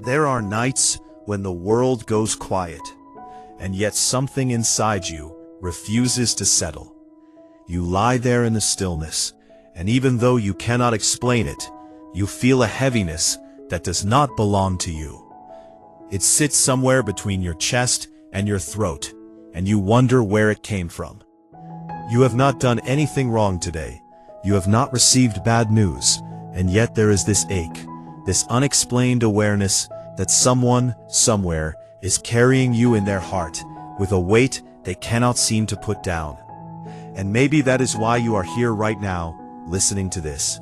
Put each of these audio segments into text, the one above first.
There are nights when the world goes quiet, and yet something inside you refuses to settle. You lie there in the stillness, and even though you cannot explain it, you feel a heaviness that does not belong to you. It sits somewhere between your chest and your throat, and you wonder where it came from. You have not done anything wrong today. You have not received bad news, and yet there is this ache, this unexplained awareness that someone, somewhere, is carrying you in their heart with a weight they cannot seem to put down. And maybe that is why you are here right now, listening to this.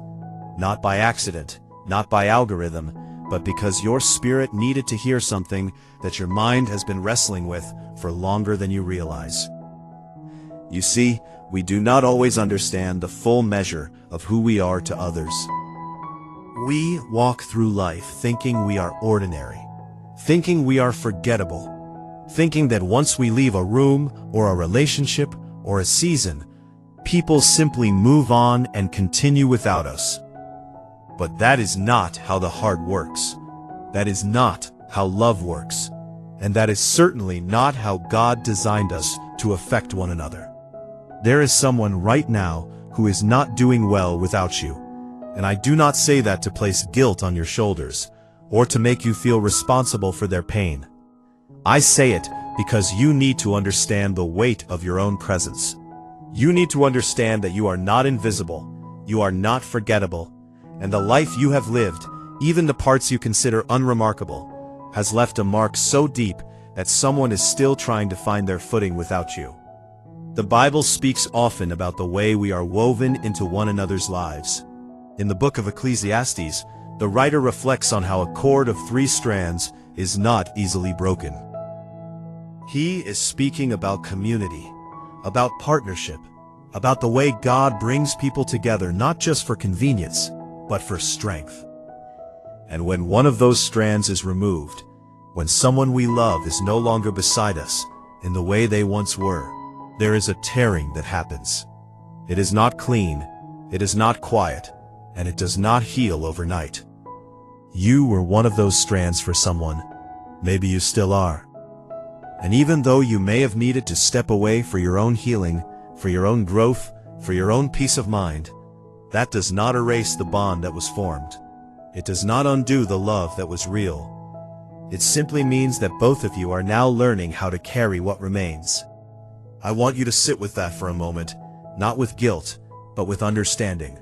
Not by accident, not by algorithm, but because your spirit needed to hear something that your mind has been wrestling with for longer than you realize. You see, we do not always understand the full measure of who we are to others. We walk through life thinking we are ordinary, thinking we are forgettable, thinking that once we leave a room or a relationship or a season, people simply move on and continue without us. But that is not how the heart works. That is not how love works. And that is certainly not how God designed us to affect one another. There is someone right now who is not doing well without you. And I do not say that to place guilt on your shoulders, or to make you feel responsible for their pain. I say it because you need to understand the weight of your own presence. You need to understand that you are not invisible, you are not forgettable, and the life you have lived, even the parts you consider unremarkable, has left a mark so deep that someone is still trying to find their footing without you. The Bible speaks often about the way we are woven into one another's lives. In the book of Ecclesiastes, the writer reflects on how a cord of 3 strands is not easily broken. He is speaking about community, about partnership, about the way God brings people together not just for convenience, but for strength. And when one of those strands is removed, when someone we love is no longer beside us in the way they once were, there is a tearing that happens. It is not clean, it is not quiet, and it does not heal overnight. You were one of those strands for someone. Maybe you still are. And even though you may have needed to step away for your own healing, for your own growth, for your own peace of mind, that does not erase the bond that was formed. It does not undo the love that was real. It simply means that both of you are now learning how to carry what remains. I want you to sit with that for a moment, not with guilt, but with understanding.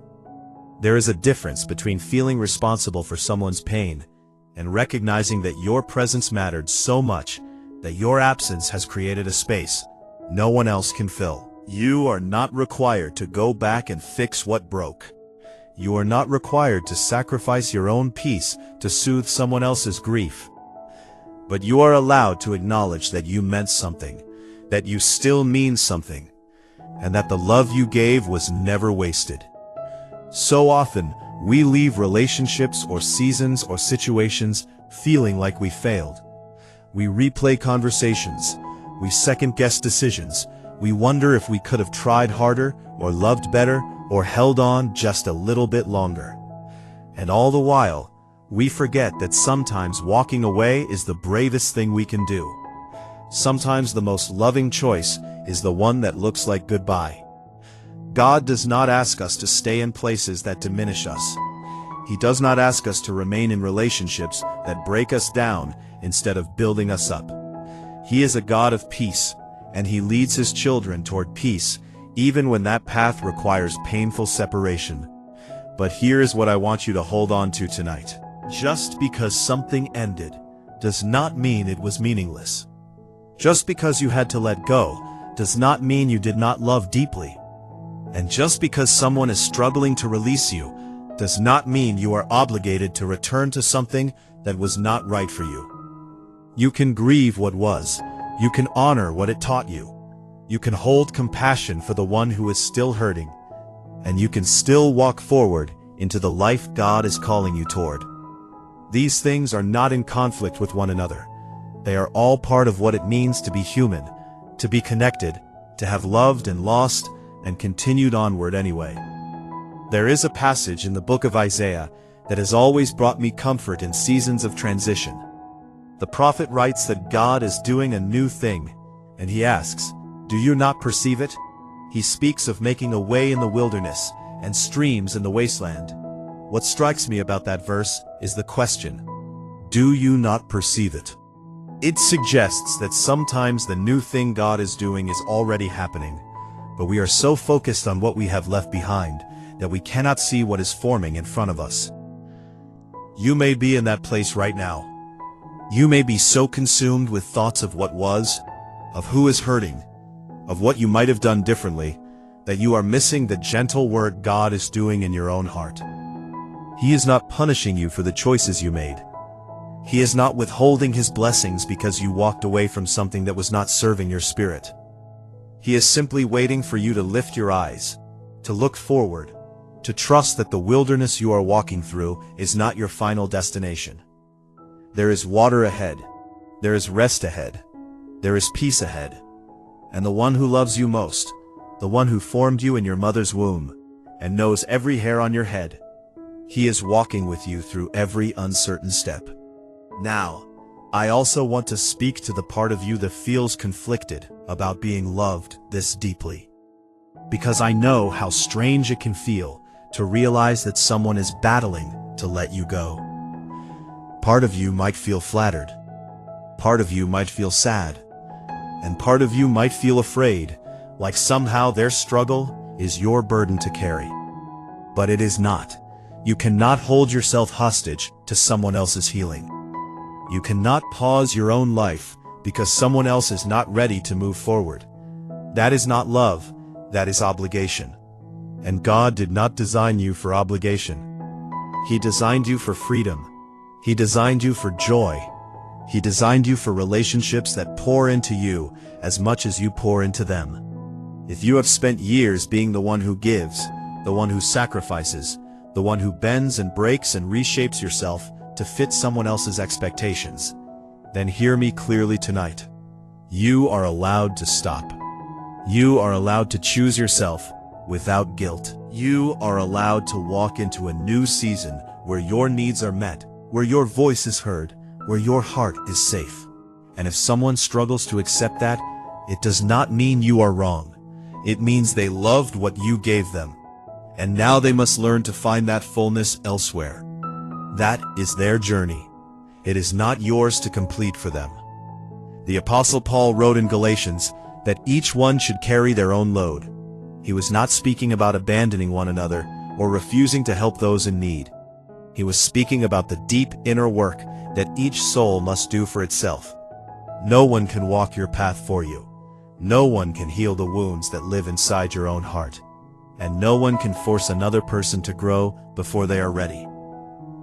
There is a difference between feeling responsible for someone's pain and recognizing that your presence mattered so much that your absence has created a space no one else can fill. You are not required to go back and fix what broke. You are not required to sacrifice your own peace to soothe someone else's grief. But you are allowed to acknowledge that you meant something, that you still mean something, and that the love you gave was never wasted. So often, we leave relationships or seasons or situations feeling like we failed. We replay conversations, we second-guess decisions, we wonder if we could have tried harder or loved better or held on just a little bit longer. And all the while, we forget that sometimes walking away is the bravest thing we can do. Sometimes the most loving choice is the one that looks like goodbye. God does not ask us to stay in places that diminish us. He does not ask us to remain in relationships that break us down instead of building us up. He is a God of peace, and He leads His children toward peace, even when that path requires painful separation. But here is what I want you to hold on to tonight. Just because something ended does not mean it was meaningless. Just because you had to let go does not mean you did not love deeply. And just because someone is struggling to release you does not mean you are obligated to return to something that was not right for you. You can grieve what was. You can honor what it taught you. You can hold compassion for the one who is still hurting. And you can still walk forward into the life God is calling you toward. These things are not in conflict with one another. They are all part of what it means to be human, to be connected, to have loved and lost, and continued onward anyway. There is a passage in the book of Isaiah that has always brought me comfort in seasons of transition. The prophet writes that God is doing a new thing, and he asks, "Do you not perceive it?" He speaks of making a way in the wilderness and streams in the wasteland. What strikes me about that verse is the question, do you not perceive it? It suggests that sometimes the new thing God is doing is already happening, but we are so focused on what we have left behind that we cannot see what is forming in front of us. You may be in that place right now. You may be so consumed with thoughts of what was, of who is hurting, of what you might have done differently, that you are missing the gentle work God is doing in your own heart. He is not punishing you for the choices you made. He is not withholding his blessings because you walked away from something that was not serving your spirit. He is simply waiting for you to lift your eyes, to look forward, to trust that the wilderness you are walking through is not your final destination. There is water ahead. There is rest ahead. There is peace ahead. And the one who loves you most, the one who formed you in your mother's womb, and knows every hair on your head, he is walking with you through every uncertain step. Now, I also want to speak to the part of you that feels conflicted about being loved this deeply. Because I know how strange it can feel to realize that someone is battling to let you go. Part of you might feel flattered. Part of you might feel sad. And part of you might feel afraid, like somehow their struggle is your burden to carry. But it is not. You cannot hold yourself hostage to someone else's healing. You cannot pause your own life because someone else is not ready to move forward. That is not love, that is obligation. And God did not design you for obligation. He designed you for freedom. He designed you for joy. He designed you for relationships that pour into you as much as you pour into them. If you have spent years being the one who gives, the one who sacrifices, the one who bends and breaks and reshapes yourself to fit someone else's expectations, then hear me clearly tonight. You are allowed to stop. You are allowed to choose yourself without guilt. You are allowed to walk into a new season where your needs are met, where your voice is heard, where your heart is safe. And if someone struggles to accept that, it does not mean you are wrong. It means they loved what you gave them. And now they must learn to find that fullness elsewhere. That is their journey. It is not yours to complete for them. The Apostle Paul wrote in Galatians that each one should carry their own load. He was not speaking about abandoning one another or refusing to help those in need. He was speaking about the deep inner work that each soul must do for itself. No one can walk your path for you. No one can heal the wounds that live inside your own heart. And no one can force another person to grow before they are ready.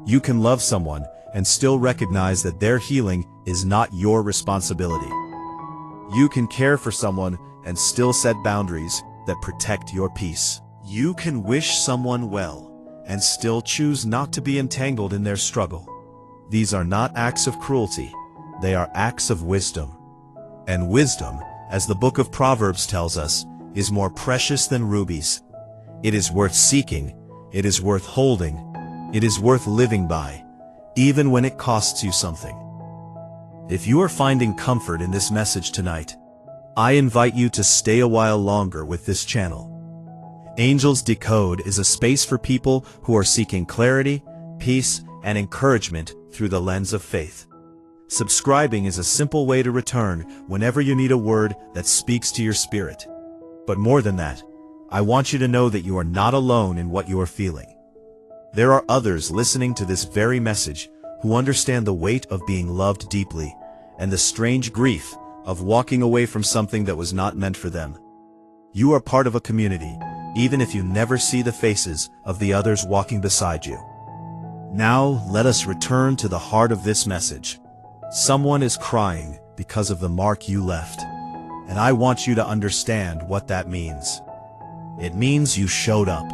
You can love someone and still recognize that their healing is not your responsibility. You can care for someone and still set boundaries that protect your peace. You can wish someone well and still choose not to be entangled in their struggle. These are not acts of cruelty, they are acts of wisdom. And wisdom, as the book of Proverbs tells us, is more precious than rubies. It is worth seeking, it is worth holding, it is worth living by, even when it costs you something. If you are finding comfort in this message tonight, I invite you to stay a while longer with this channel. Angels Decode is a space for people who are seeking clarity, peace, and encouragement through the lens of faith. Subscribing is a simple way to return whenever you need a word that speaks to your spirit. But more than that, I want you to know that you are not alone in what you are feeling. There are others listening to this very message who understand the weight of being loved deeply and the strange grief of walking away from something that was not meant for them. You are part of a community, even if you never see the faces of the others walking beside you. Now, let us return to the heart of this message. Someone is crying because of the mark you left, and I want you to understand what that means. It means you showed up.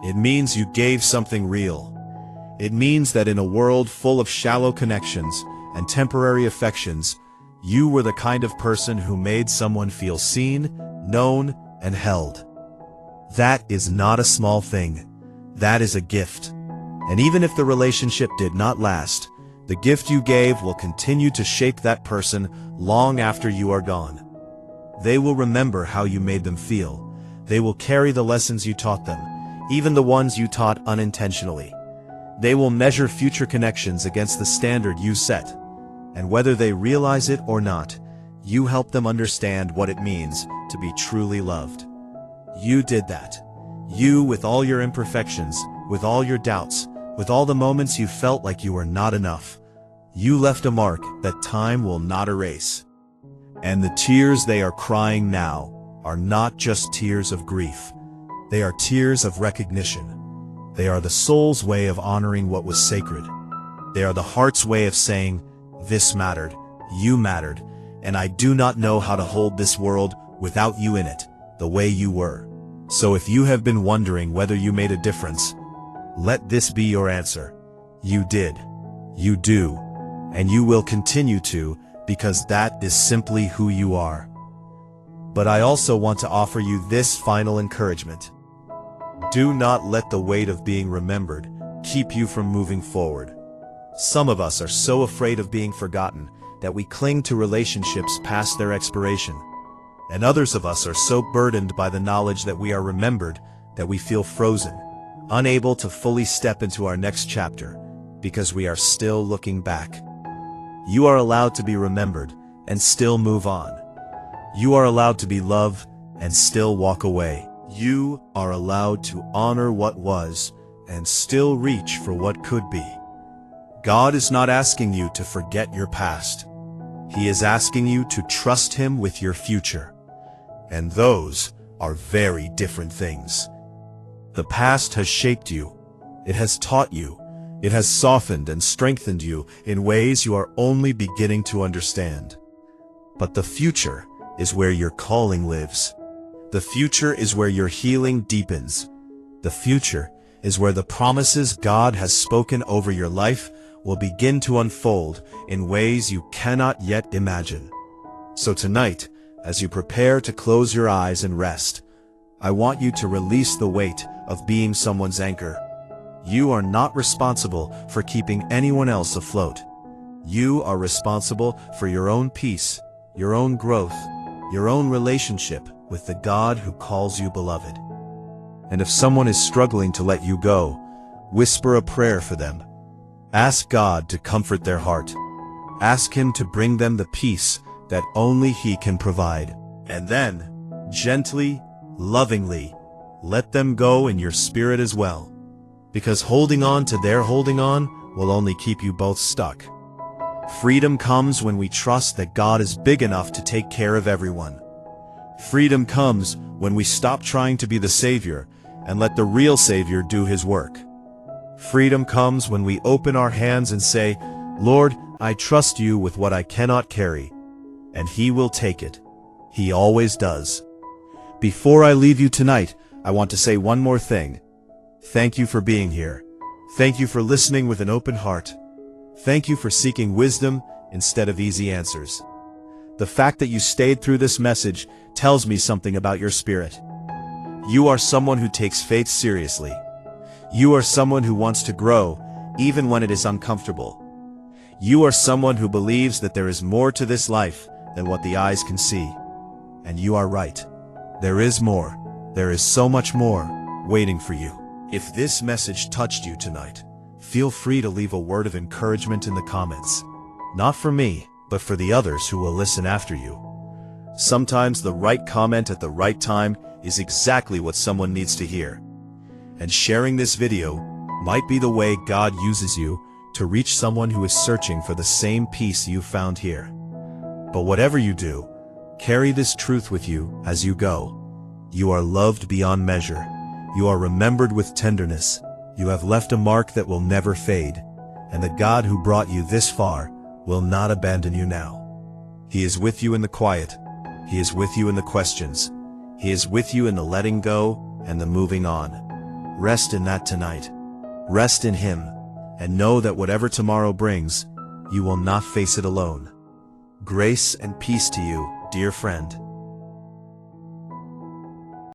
It means you gave something real. It means that in a world full of shallow connections and temporary affections, you were the kind of person who made someone feel seen, known, and held. That is not a small thing. That is a gift. And even if the relationship did not last, the gift you gave will continue to shape that person long after you are gone. They will remember how you made them feel. They will carry the lessons you taught them, even the ones you taught unintentionally. They will measure future connections against the standard you set. And whether they realize it or not, you help them understand what it means to be truly loved. You did that. You, with all your imperfections, with all your doubts, with all the moments you felt like you were not enough, you left a mark that time will not erase. And the tears they are crying now are not just tears of grief. They are tears of recognition. They are the soul's way of honoring what was sacred. They are the heart's way of saying, "This mattered, you mattered, and I do not know how to hold this world without you in it, the way you were." So if you have been wondering whether you made a difference, let this be your answer. You did. You do. And you will continue to, because that is simply who you are. But I also want to offer you this final encouragement. Do not let the weight of being remembered keep you from moving forward. Some of us are so afraid of being forgotten that we cling to relationships past their expiration. And others of us are so burdened by the knowledge that we are remembered that we feel frozen, unable to fully step into our next chapter because we are still looking back. You are allowed to be remembered and still move on. You are allowed to be loved and still walk away. You are allowed to honor what was and still reach for what could be. God is not asking you to forget your past. He is asking you to trust Him with your future. And those are very different things. The past has shaped you. It has taught you. It has softened and strengthened you in ways you are only beginning to understand. But the future is where your calling lives. The future is where your healing deepens. The future is where the promises God has spoken over your life will begin to unfold in ways you cannot yet imagine. So tonight, as you prepare to close your eyes and rest, I want you to release the weight of being someone's anchor. You are not responsible for keeping anyone else afloat. You are responsible for your own peace, your own growth, your own relationship with the God who calls you beloved. And if someone is struggling to let you go, whisper a prayer for them. Ask God to comfort their heart. Ask Him to bring them the peace that only He can provide. And then, gently, lovingly, let them go in your spirit as well. Because holding on to their holding on will only keep you both stuck. Freedom comes when we trust that God is big enough to take care of everyone. Freedom comes when we stop trying to be the Savior and let the real Savior do His work. Freedom comes when we open our hands and say, "Lord, I trust you with what I cannot carry," and He will take it. He always does. Before I leave you tonight, I want to say one more thing. Thank you for being here. Thank you for listening with an open heart. Thank you for seeking wisdom instead of easy answers. The fact that you stayed through this message tells me something about your spirit. You are someone who takes faith seriously. You are someone who wants to grow, even when it is uncomfortable. You are someone who believes that there is more to this life than what the eyes can see. And you are right. There is more. There is so much more waiting for you. If this message touched you tonight, feel free to leave a word of encouragement in the comments. Not for me, but for the others who will listen after you. Sometimes the right comment at the right time is exactly what someone needs to hear. And sharing this video might be the way God uses you to reach someone who is searching for the same peace you found here. But whatever you do, carry this truth with you as you go. You are loved beyond measure. You are remembered with tenderness. You have left a mark that will never fade. And the God who brought you this far will not abandon you now. He is with you in the quiet. He is with you in the questions. He is with you in the letting go and the moving on. Rest in that tonight. Rest in Him, and know that whatever tomorrow brings, you will not face it alone. Grace and peace to you, dear friend.